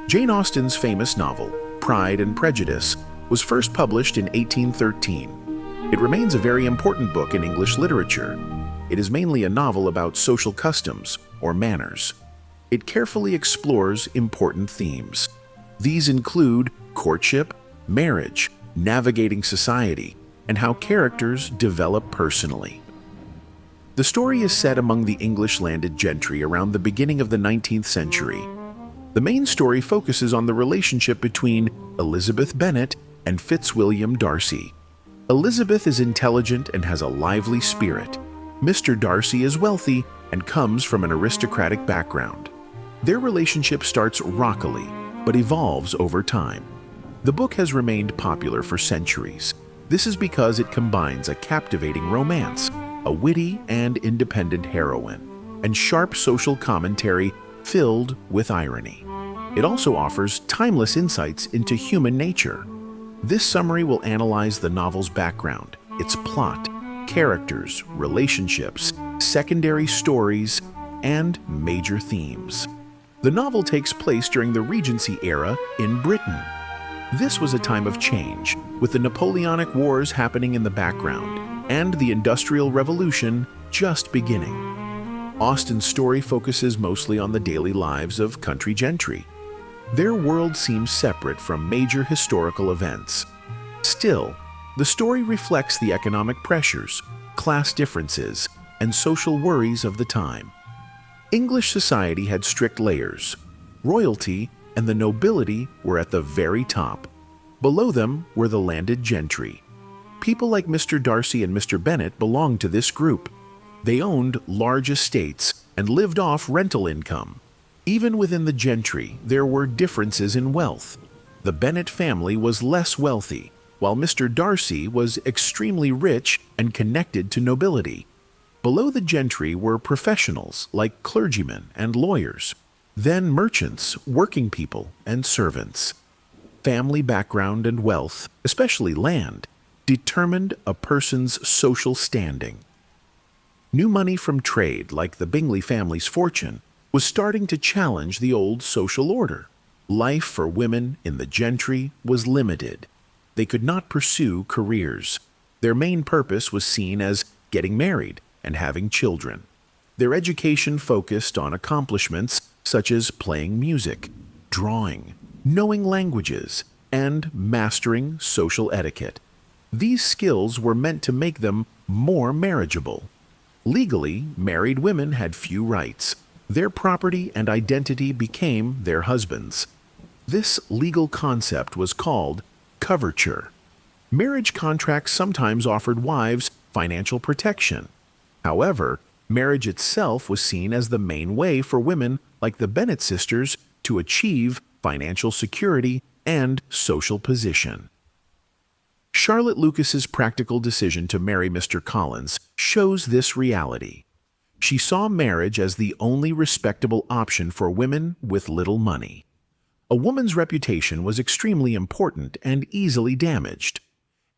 Jane Austen's famous novel, Pride and Prejudice, was first published in 1813. It remains a very important book in English literature. It is mainly a novel about social customs, or manners. It carefully explores important themes. These include courtship, marriage, navigating society, and how characters develop personally. The story is set among the English landed gentry around the beginning of the 19th century. The main story focuses on the relationship between Elizabeth Bennet and Fitzwilliam Darcy. Elizabeth is intelligent and has a lively spirit. Mr. Darcy is wealthy and comes from an aristocratic background. Their relationship starts rockily, but evolves over time. The book has remained popular for centuries. This is because it combines a captivating romance, a witty and independent heroine, and sharp social commentary filled with irony. It also offers timeless insights into human nature. This summary will analyze the novel's background, its plot, characters, relationships, secondary stories, and major themes. The novel takes place during the Regency era in Britain. This was a time of change, with the Napoleonic Wars happening in the background and the Industrial Revolution just beginning. Austen's story focuses mostly on the daily lives of country gentry. Their world seems separate from major historical events. Still, the story reflects the economic pressures, class differences, and social worries of the time. English society had strict layers. Royalty and the nobility were at the very top. Below them were the landed gentry. People like Mr. Darcy and Mr. Bennet belonged to this group. They owned large estates and lived off rental income. Even within the gentry, there were differences in wealth. The Bennet family was less wealthy, while Mr. Darcy was extremely rich and connected to nobility. Below the gentry were professionals like clergymen and lawyers, then merchants, working people, and servants. Family background and wealth, especially land, determined a person's social standing. New money from trade, like the Bingley family's fortune, was starting to challenge the old social order. Life for women in the gentry was limited. They could not pursue careers. Their main purpose was seen as getting married and having children. Their education focused on accomplishments such as playing music, drawing, knowing languages, and mastering social etiquette. These skills were meant to make them more marriageable. Legally, married women had few rights. Their property and identity became their husbands. This legal concept was called coverture. Marriage contracts sometimes offered wives financial protection. However, marriage itself was seen as the main way for women like the Bennet sisters to achieve financial security and social position. Charlotte Lucas's practical decision to marry Mr. Collins shows this reality. She saw marriage as the only respectable option for women with little money. A woman's reputation was extremely important and easily damaged.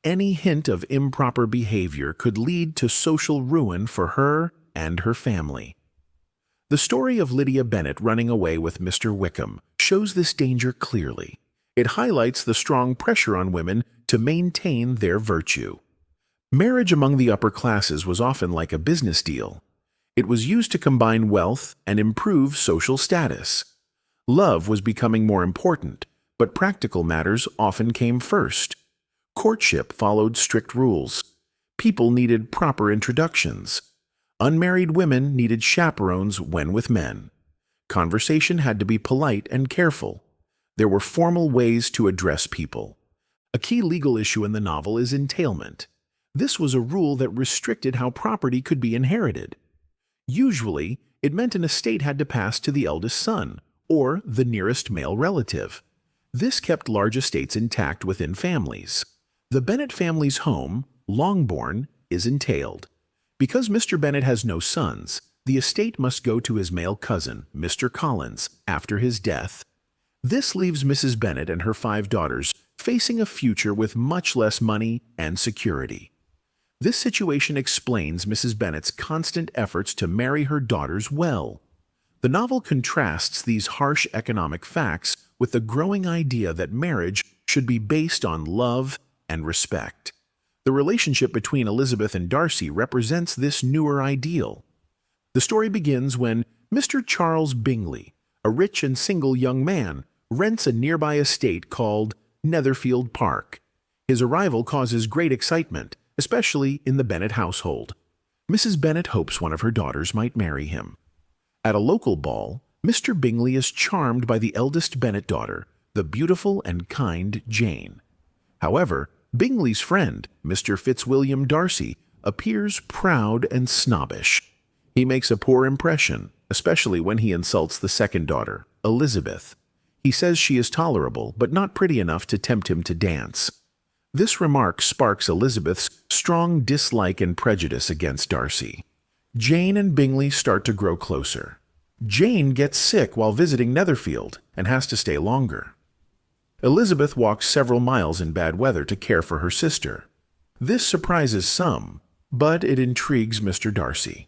Any hint of improper behavior could lead to social ruin for her and her family. The story of Lydia Bennet running away with Mr. Wickham shows this danger clearly. It highlights the strong pressure on women to maintain their virtue. Marriage among the upper classes was often like a business deal. It was used to combine wealth and improve social status. Love was becoming more important, but practical matters often came first. Courtship followed strict rules. People needed proper introductions. Unmarried women needed chaperones when with men. Conversation had to be polite and careful. There were formal ways to address people. A key legal issue in the novel is entailment. This was a rule that restricted how property could be inherited. Usually, it meant an estate had to pass to the eldest son, or the nearest male relative. This kept large estates intact within families. The Bennet family's home, Longbourn, is entailed. Because Mr. Bennet has no sons, the estate must go to his male cousin, Mr. Collins, after his death. This leaves Mrs. Bennet and her 5 daughters facing a future with much less money and security. This situation explains Mrs. Bennet's constant efforts to marry her daughters well. The novel contrasts these harsh economic facts with the growing idea that marriage should be based on love and respect. The relationship between Elizabeth and Darcy represents this newer ideal. The story begins when Mr. Charles Bingley, a rich and single young man, rents a nearby estate called Netherfield Park. His arrival causes great excitement, especially in the Bennet household. Mrs. Bennet hopes one of her daughters might marry him. At a local ball, Mr. Bingley is charmed by the eldest Bennet daughter, the beautiful and kind Jane. However, Bingley's friend, Mr. Fitzwilliam Darcy, appears proud and snobbish. He makes a poor impression, especially when he insults the second daughter, Elizabeth. He says she is tolerable, but not pretty enough to tempt him to dance. This remark sparks Elizabeth's strong dislike and prejudice against Darcy. Jane and Bingley start to grow closer. Jane gets sick while visiting Netherfield and has to stay longer. Elizabeth walks several miles in bad weather to care for her sister. This surprises some, but it intrigues Mr. Darcy.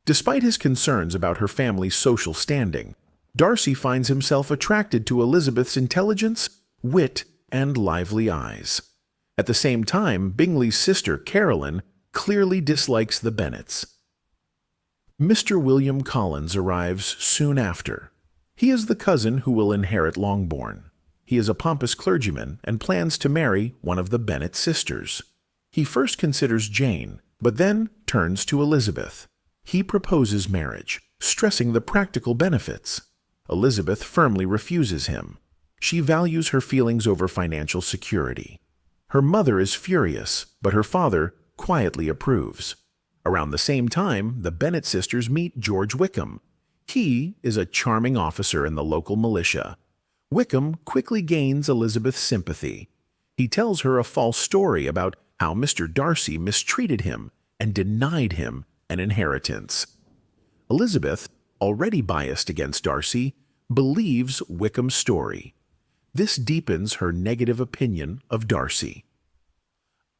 Despite his concerns about her family's social standing, Darcy finds himself attracted to Elizabeth's intelligence, wit, and lively eyes. At the same time, Bingley's sister, Caroline, clearly dislikes the Bennets. Mr. William Collins arrives soon after. He is the cousin who will inherit Longbourn. He is a pompous clergyman and plans to marry one of the Bennet sisters. He first considers Jane, but then turns to Elizabeth. He proposes marriage, stressing the practical benefits. Elizabeth firmly refuses him. She values her feelings over financial security. Her mother is furious, but her father quietly approves. Around the same time, the Bennet sisters meet George Wickham. He is a charming officer in the local militia. Wickham quickly gains Elizabeth's sympathy. He tells her a false story about how Mr. Darcy mistreated him and denied him an inheritance. Elizabeth, already biased against Darcy, believes Wickham's story. This deepens her negative opinion of Darcy.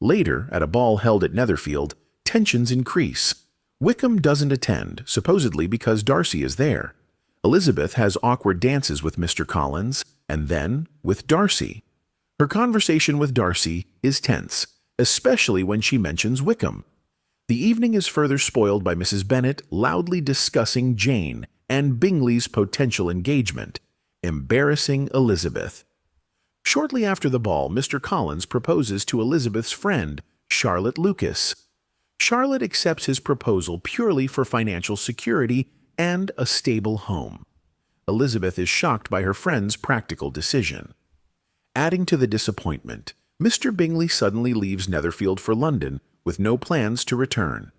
Later, at a ball held at Netherfield, tensions increase. Wickham doesn't attend, supposedly because Darcy is there. Elizabeth has awkward dances with Mr. Collins, and then with Darcy. Her conversation with Darcy is tense, especially when she mentions Wickham. The evening is further spoiled by Mrs. Bennet loudly discussing Jane and Bingley's potential engagement, embarrassing Elizabeth. Shortly after the ball, Mr. Collins proposes to Elizabeth's friend, Charlotte Lucas. Charlotte accepts his proposal purely for financial security and a stable home. Elizabeth is shocked by her friend's practical decision. Adding to the disappointment, Mr. Bingley suddenly leaves Netherfield for London with no plans to return.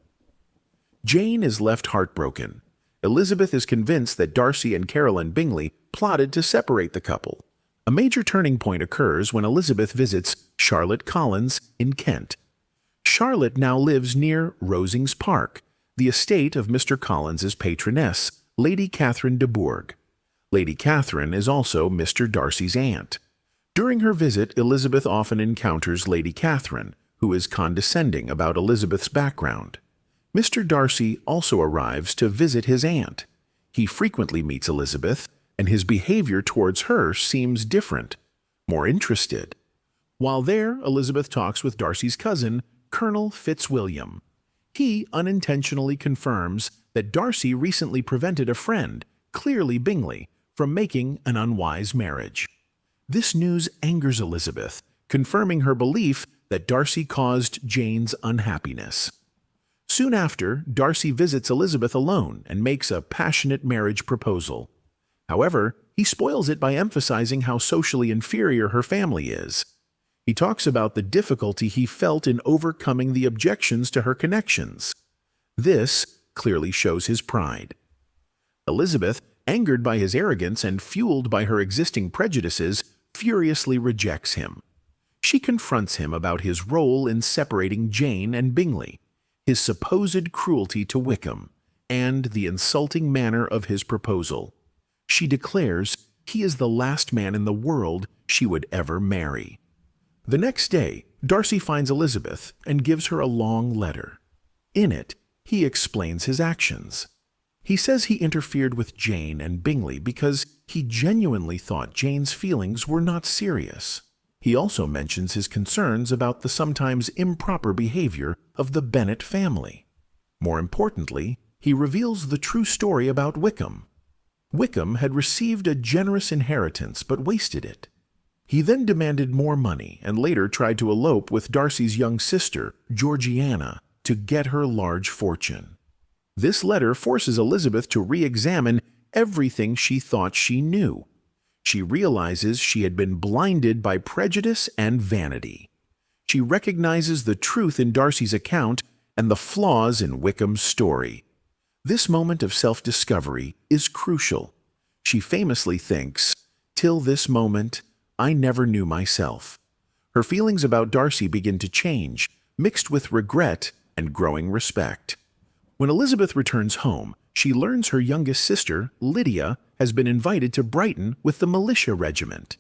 Jane is left heartbroken. Elizabeth is convinced that Darcy and Caroline Bingley plotted to separate the couple. A major turning point occurs when Elizabeth visits Charlotte Collins in Kent. Charlotte now lives near Rosings Park, the estate of Mr. Collins's patroness, Lady Catherine de Bourgh. Lady Catherine is also Mr. Darcy's aunt. During her visit, Elizabeth often encounters Lady Catherine, who is condescending about Elizabeth's background. Mr. Darcy also arrives to visit his aunt. He frequently meets Elizabeth, and his behavior towards her seems different, more interested. While there, Elizabeth talks with Darcy's cousin, Colonel Fitzwilliam. He unintentionally confirms that Darcy recently prevented a friend, clearly Bingley, from making an unwise marriage. This news angers Elizabeth, confirming her belief that Darcy caused Jane's unhappiness. Soon after, Darcy visits Elizabeth alone and makes a passionate marriage proposal. However, he spoils it by emphasizing how socially inferior her family is. He talks about the difficulty he felt in overcoming the objections to her connections. This clearly shows his pride. Elizabeth, angered by his arrogance and fueled by her existing prejudices, furiously rejects him. She confronts him about his role in separating Jane and Bingley, his supposed cruelty to Wickham, and the insulting manner of his proposal. She declares he is the last man in the world she would ever marry. The next day, Darcy finds Elizabeth and gives her a long letter. In it, he explains his actions. He says he interfered with Jane and Bingley because he genuinely thought Jane's feelings were not serious. He also mentions his concerns about the sometimes improper behavior of the Bennet family. More importantly, he reveals the true story about Wickham. Wickham had received a generous inheritance but wasted it. He then demanded more money and later tried to elope with Darcy's young sister, Georgiana, to get her large fortune. This letter forces Elizabeth to re-examine everything she thought she knew. She realizes she had been blinded by prejudice and vanity. She recognizes the truth in Darcy's account and the flaws in Wickham's story. This moment of self-discovery is crucial. She famously thinks, "Till this moment, I never knew myself." Her feelings about Darcy begin to change, mixed with regret and growing respect. When Elizabeth returns home, she learns her youngest sister, Lydia, has been invited to Brighton with the militia regiment.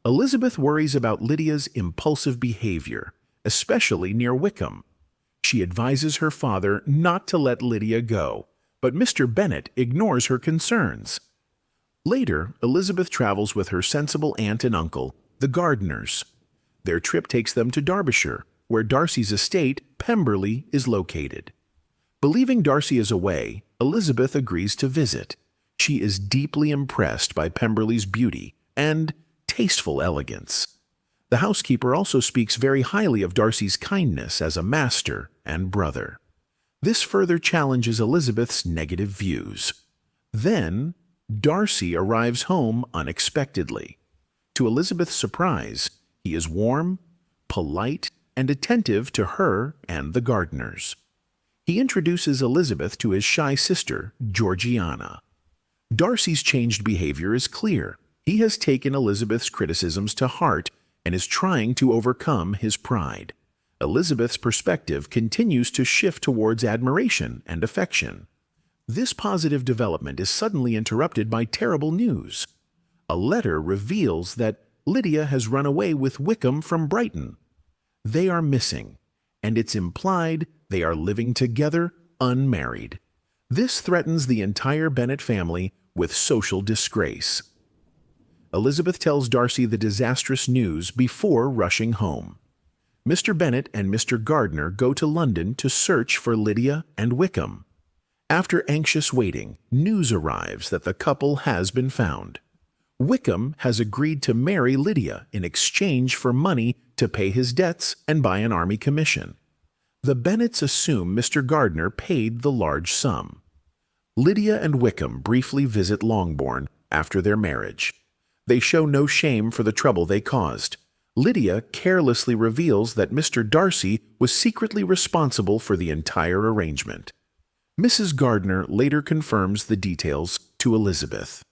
Elizabeth worries about Lydia's impulsive behavior, especially near Wickham. She advises her father not to let Lydia go, but Mr. Bennet ignores her concerns. Later, Elizabeth travels with her sensible aunt and uncle, the Gardiners. Their trip takes them to Derbyshire, where Darcy's estate, Pemberley, is located. Believing Darcy is away, Elizabeth agrees to visit. She is deeply impressed by Pemberley's beauty and tasteful elegance. The housekeeper also speaks very highly of Darcy's kindness as a master and brother. This further challenges Elizabeth's negative views. Then, Darcy arrives home unexpectedly. To Elizabeth's surprise, he is warm, polite, and attentive to her and the Gardiners. He introduces Elizabeth to his shy sister, Georgiana. Darcy's changed behavior is clear. He has taken Elizabeth's criticisms to heart and is trying to overcome his pride. Elizabeth's perspective continues to shift towards admiration and affection. This positive development is suddenly interrupted by terrible news. A letter reveals that Lydia has run away with Wickham from Brighton. They are missing, and it's implied they are living together unmarried. This threatens the entire Bennet family with social disgrace. Elizabeth tells Darcy the disastrous news before rushing home. Mr. Bennet and Mr. Gardiner go to London to search for Lydia and Wickham. After anxious waiting, news arrives that the couple has been found. Wickham has agreed to marry Lydia in exchange for money to pay his debts and buy an army commission. The Bennets assume Mr. Gardiner paid the large sum. Lydia and Wickham briefly visit Longbourn after their marriage. They show no shame for the trouble they caused. Lydia carelessly reveals that Mr. Darcy was secretly responsible for the entire arrangement. Mrs. Gardiner later confirms the details to Elizabeth.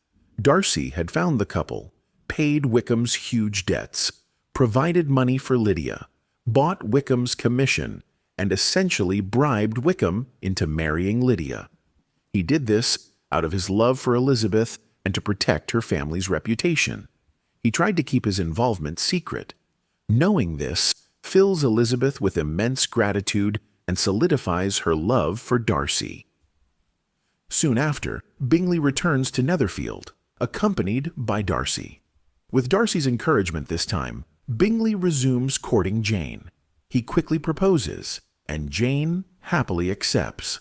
Darcy had found the couple, paid Wickham's huge debts, provided money for Lydia, bought Wickham's commission, and essentially bribed Wickham into marrying Lydia. He did this out of his love for Elizabeth and to protect her family's reputation. He tried to keep his involvement secret. Knowing this fills Elizabeth with immense gratitude and solidifies her love for Darcy. Soon after, Bingley returns to Netherfield, accompanied by Darcy. With Darcy's encouragement this time, Bingley resumes courting Jane. He quickly proposes, and Jane happily accepts.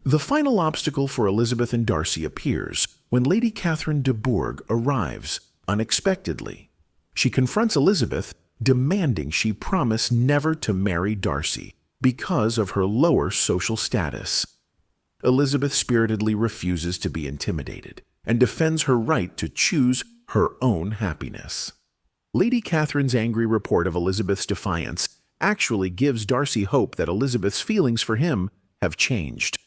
The final obstacle for Elizabeth and Darcy appears when Lady Catherine de Bourgh arrives unexpectedly. She confronts Elizabeth, demanding she promise never to marry Darcy because of her lower social status. Elizabeth spiritedly refuses to be intimidated and defends her right to choose her own happiness. Lady Catherine's angry report of Elizabeth's defiance actually gives Darcy hope that Elizabeth's feelings for him have changed.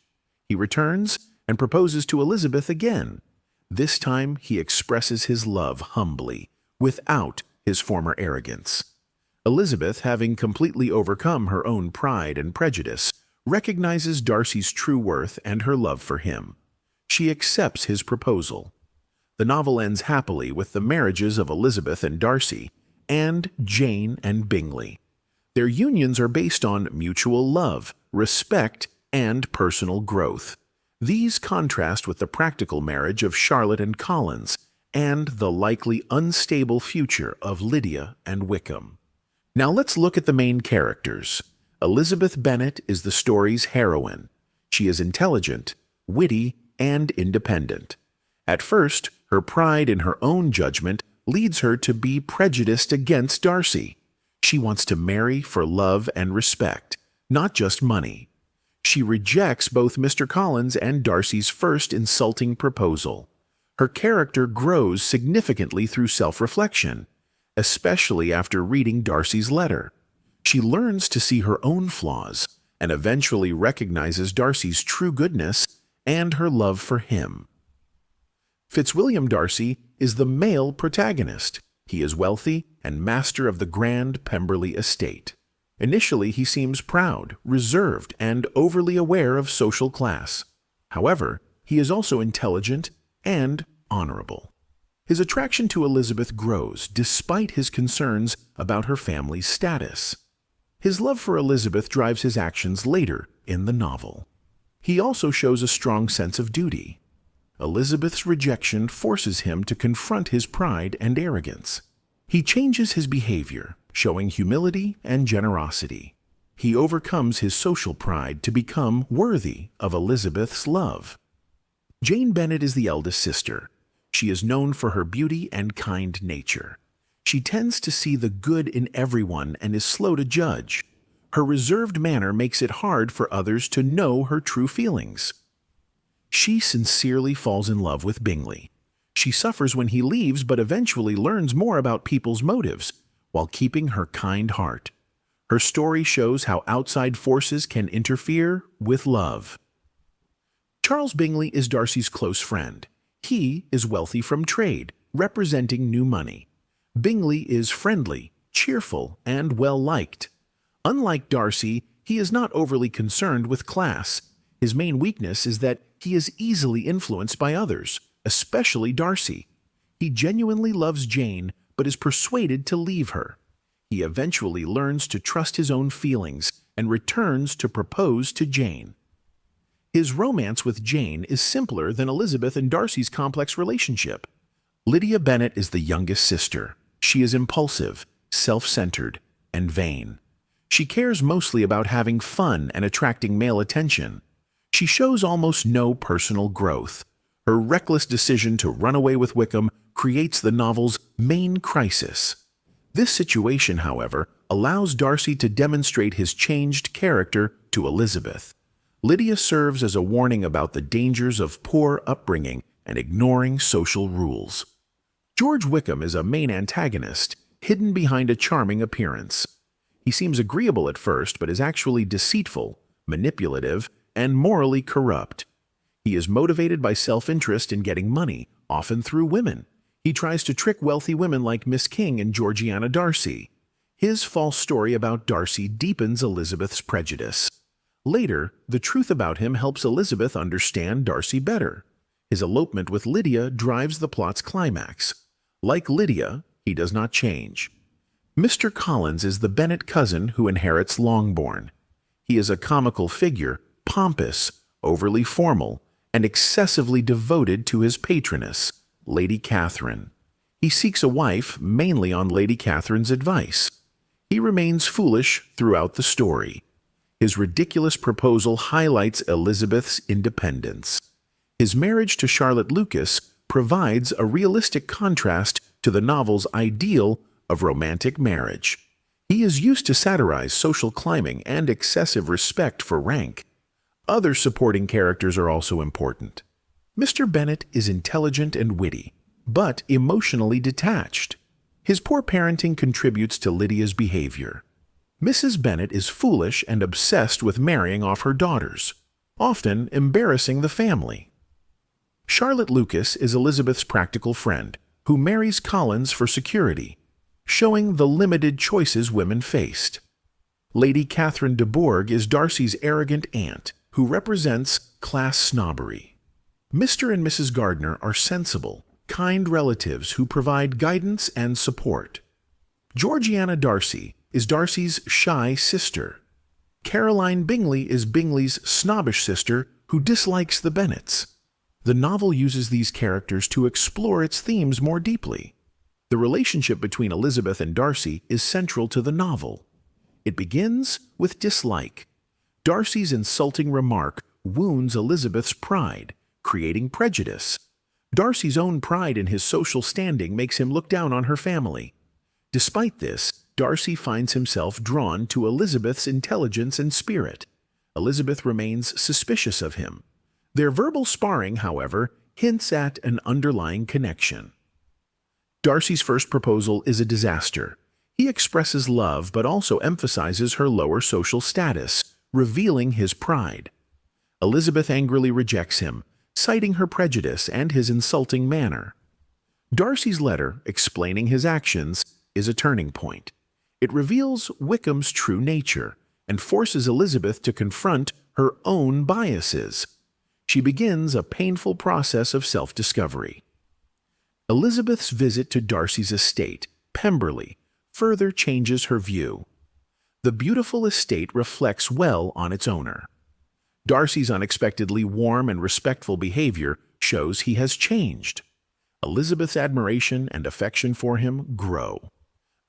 He returns and proposes to Elizabeth again. This time he expresses his love humbly, without his former arrogance. Elizabeth, having completely overcome her own pride and prejudice, recognizes Darcy's true worth and her love for him. She accepts his proposal. The novel ends happily with the marriages of Elizabeth and Darcy, and Jane and Bingley. Their unions are based on mutual love, respect, and personal growth. These contrast with the practical marriage of Charlotte and Collins and the likely unstable future of Lydia and Wickham. Now let's look at the main characters. Elizabeth Bennet is the story's heroine. She is intelligent, witty, and independent. At first, her pride in her own judgment leads her to be prejudiced against Darcy. She wants to marry for love and respect, not just money. She rejects both Mr. Collins and Darcy's first insulting proposal. Her character grows significantly through self-reflection, especially after reading Darcy's letter. She learns to see her own flaws and eventually recognizes Darcy's true goodness and her love for him. Fitzwilliam Darcy is the male protagonist. He is wealthy and master of the grand Pemberley estate. Initially, he seems proud, reserved, and overly aware of social class. However, he is also intelligent and honorable. His attraction to Elizabeth grows despite his concerns about her family's status. His love for Elizabeth drives his actions later in the novel. He also shows a strong sense of duty. Elizabeth's rejection forces him to confront his pride and arrogance. He changes his behavior, showing humility and generosity. He overcomes his social pride to become worthy of Elizabeth's love. Jane Bennet is the eldest sister. She is known for her beauty and kind nature. She tends to see the good in everyone and is slow to judge. Her reserved manner makes it hard for others to know her true feelings. She sincerely falls in love with Bingley. She suffers when he leaves, but eventually learns more about people's motives while keeping her kind heart. Her story shows how outside forces can interfere with love. Charles Bingley is Darcy's close friend. He is wealthy from trade, representing new money. Bingley is friendly, cheerful, and well-liked. Unlike Darcy, he is not overly concerned with class. His main weakness is that he is easily influenced by others, especially Darcy. He genuinely loves Jane, but is persuaded to leave her. He eventually learns to trust his own feelings and returns to propose to Jane. His romance with Jane is simpler than Elizabeth and Darcy's complex relationship. Lydia Bennet is the youngest sister. She is impulsive, self-centered, and vain. She cares mostly about having fun and attracting male attention. She shows almost no personal growth. Her reckless decision to run away with Wickham creates the novel's main crisis. This situation, however, allows Darcy to demonstrate his changed character to Elizabeth. Lydia serves as a warning about the dangers of poor upbringing and ignoring social rules. George Wickham is a main antagonist, hidden behind a charming appearance. He seems agreeable at first, but is actually deceitful, manipulative, and morally corrupt. He is motivated by self-interest in getting money, often through women. He tries to trick wealthy women like Miss King and Georgiana Darcy. His false story about Darcy deepens Elizabeth's prejudice. Later, the truth about him helps Elizabeth understand Darcy better. His elopement with Lydia drives the plot's climax. Like Lydia, he does not change. Mr. Collins is the Bennet cousin who inherits Longbourn. He is a comical figure, pompous, overly formal, and excessively devoted to his patroness, Lady Catherine. He seeks a wife mainly on Lady Catherine's advice. He remains foolish throughout the story. His ridiculous proposal highlights Elizabeth's independence. His marriage to Charlotte Lucas provides a realistic contrast to the novel's ideal of romantic marriage. He is used to satirize social climbing and excessive respect for rank. Other supporting characters are also important. Mr. Bennet is intelligent and witty, but emotionally detached. His poor parenting contributes to Lydia's behavior. Mrs. Bennet is foolish and obsessed with marrying off her daughters, often embarrassing the family. Charlotte Lucas is Elizabeth's practical friend, who marries Collins for security, showing the limited choices women faced. Lady Catherine de Bourgh is Darcy's arrogant aunt, who represents class snobbery. Mr. and Mrs. Gardiner are sensible, kind relatives who provide guidance and support. Georgiana Darcy is Darcy's shy sister. Caroline Bingley is Bingley's snobbish sister who dislikes the Bennets. The novel uses these characters to explore its themes more deeply. The relationship between Elizabeth and Darcy is central to the novel. It begins with dislike. Darcy's insulting remark wounds Elizabeth's pride, creating prejudice. Darcy's own pride in his social standing makes him look down on her family. Despite this, Darcy finds himself drawn to Elizabeth's intelligence and spirit. Elizabeth remains suspicious of him. Their verbal sparring, however, hints at an underlying connection. Darcy's first proposal is a disaster. He expresses love but also emphasizes her lower social status, revealing his pride. Elizabeth angrily rejects him, citing her prejudice and his insulting manner. Darcy's letter, explaining his actions, is a turning point. It reveals Wickham's true nature and forces Elizabeth to confront her own biases. She begins a painful process of self-discovery. Elizabeth's visit to Darcy's estate, Pemberley, further changes her view. The beautiful estate reflects well on its owner. Darcy's unexpectedly warm and respectful behavior shows he has changed. Elizabeth's admiration and affection for him grow.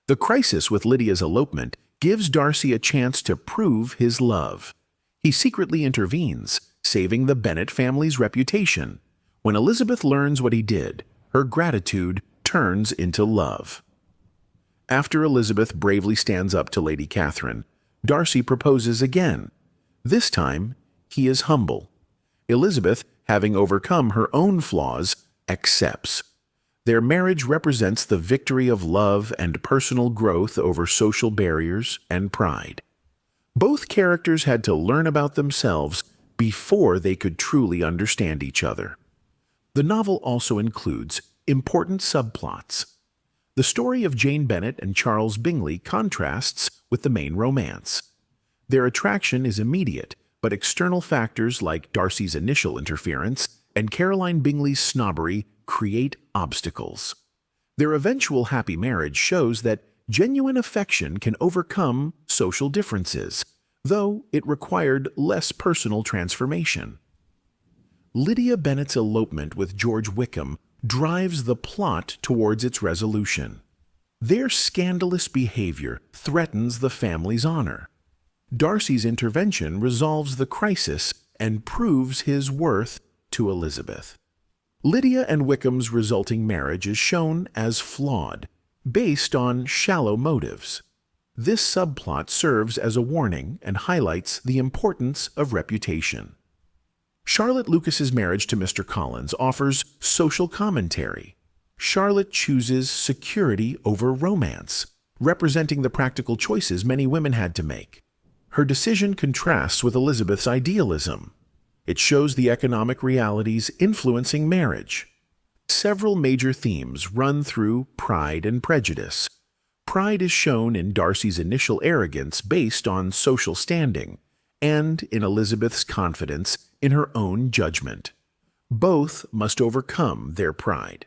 The crisis with Lydia's elopement gives Darcy a chance to prove his love. He secretly intervenes, saving the Bennet family's reputation. When Elizabeth learns what he did, her gratitude turns into love. After Elizabeth bravely stands up to Lady Catherine, Darcy proposes again. This time, he is humble. Elizabeth, having overcome her own flaws, accepts. Their marriage represents the victory of love and personal growth over social barriers and pride. Both characters had to learn about themselves before they could truly understand each other. The novel also includes important subplots. The story of Jane Bennet and Charles Bingley contrasts with the main romance. Their attraction is immediate, but external factors like Darcy's initial interference and Caroline Bingley's snobbery create obstacles. Their eventual happy marriage shows that genuine affection can overcome social differences, though it required less personal transformation. Lydia Bennet's elopement with George Wickham drives the plot towards its resolution. Their scandalous behavior threatens the family's honor. Darcy's intervention resolves the crisis and proves his worth to Elizabeth. Lydia and Wickham's resulting marriage is shown as flawed, based on shallow motives. This subplot serves as a warning and highlights the importance of reputation. Charlotte Lucas's marriage to Mr. Collins offers social commentary. Charlotte chooses security over romance, representing the practical choices many women had to make. Her decision contrasts with Elizabeth's idealism. It shows the economic realities influencing marriage. Several major themes run through Pride and Prejudice. Pride is shown in Darcy's initial arrogance based on social standing, and in Elizabeth's confidence in her own judgment. Both must overcome their pride.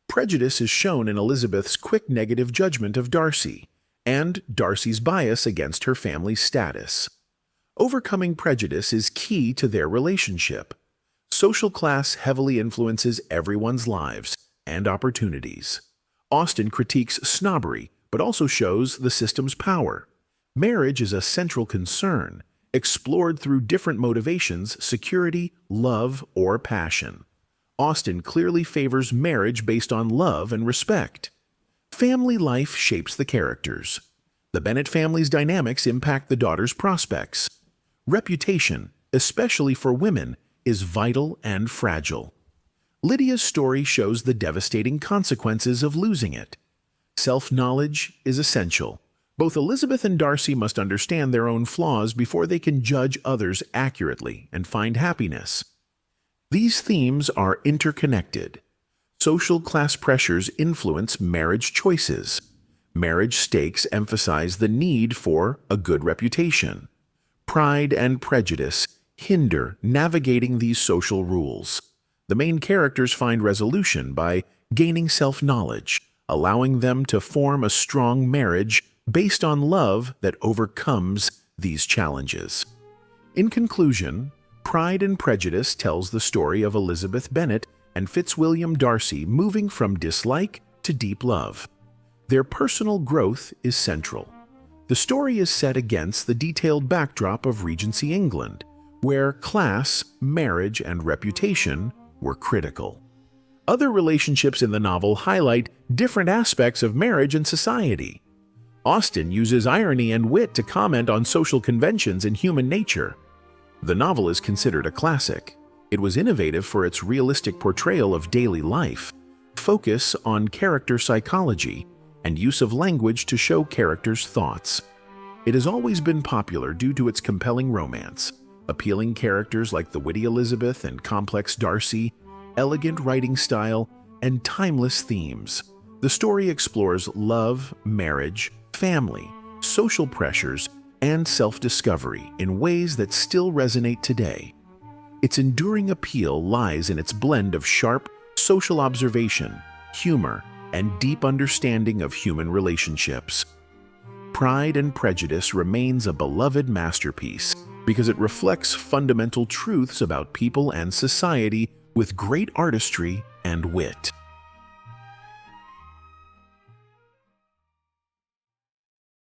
Prejudice is shown in Elizabeth's quick negative judgment of Darcy, and Darcy's bias against her family's status. Overcoming prejudice is key to their relationship. Social class heavily influences everyone's lives and opportunities. Austen critiques snobbery, but also shows the system's power. Marriage is a central concern, explored through different motivations: security, love, or passion. Austen clearly favors marriage based on love and respect. Family life shapes the characters. The Bennet family's dynamics impact the daughter's prospects. Reputation, especially for women, is vital and fragile. Lydia's story shows the devastating consequences of losing it. Self-knowledge is essential. Both Elizabeth and Darcy must understand their own flaws before they can judge others accurately and find happiness. These themes are interconnected. Social class pressures influence marriage choices. Marriage stakes emphasize the need for a good reputation. Pride and prejudice hinder navigating these social rules. The main characters find resolution by gaining self-knowledge, allowing them to form a strong marriage based on love that overcomes these challenges. In conclusion, Pride and Prejudice tells the story of Elizabeth Bennet and Fitzwilliam Darcy moving from dislike to deep love. Their personal growth is central. The story is set against the detailed backdrop of Regency England, where class, marriage, and reputation were critical. Other relationships in the novel highlight different aspects of marriage and society. Austen uses irony and wit to comment on social conventions and human nature. The novel is considered a classic. It was innovative for its realistic portrayal of daily life, focus on character psychology, and use of language to show characters' thoughts. It has always been popular due to its compelling romance, appealing characters like the witty Elizabeth and complex Darcy, elegant writing style, and timeless themes. The story explores love, marriage, family, social pressures, and self-discovery in ways that still resonate today. Its enduring appeal lies in its blend of sharp social observation, humor, and deep understanding of human relationships. Pride and Prejudice remains a beloved masterpiece because it reflects fundamental truths about people and society with great artistry and wit.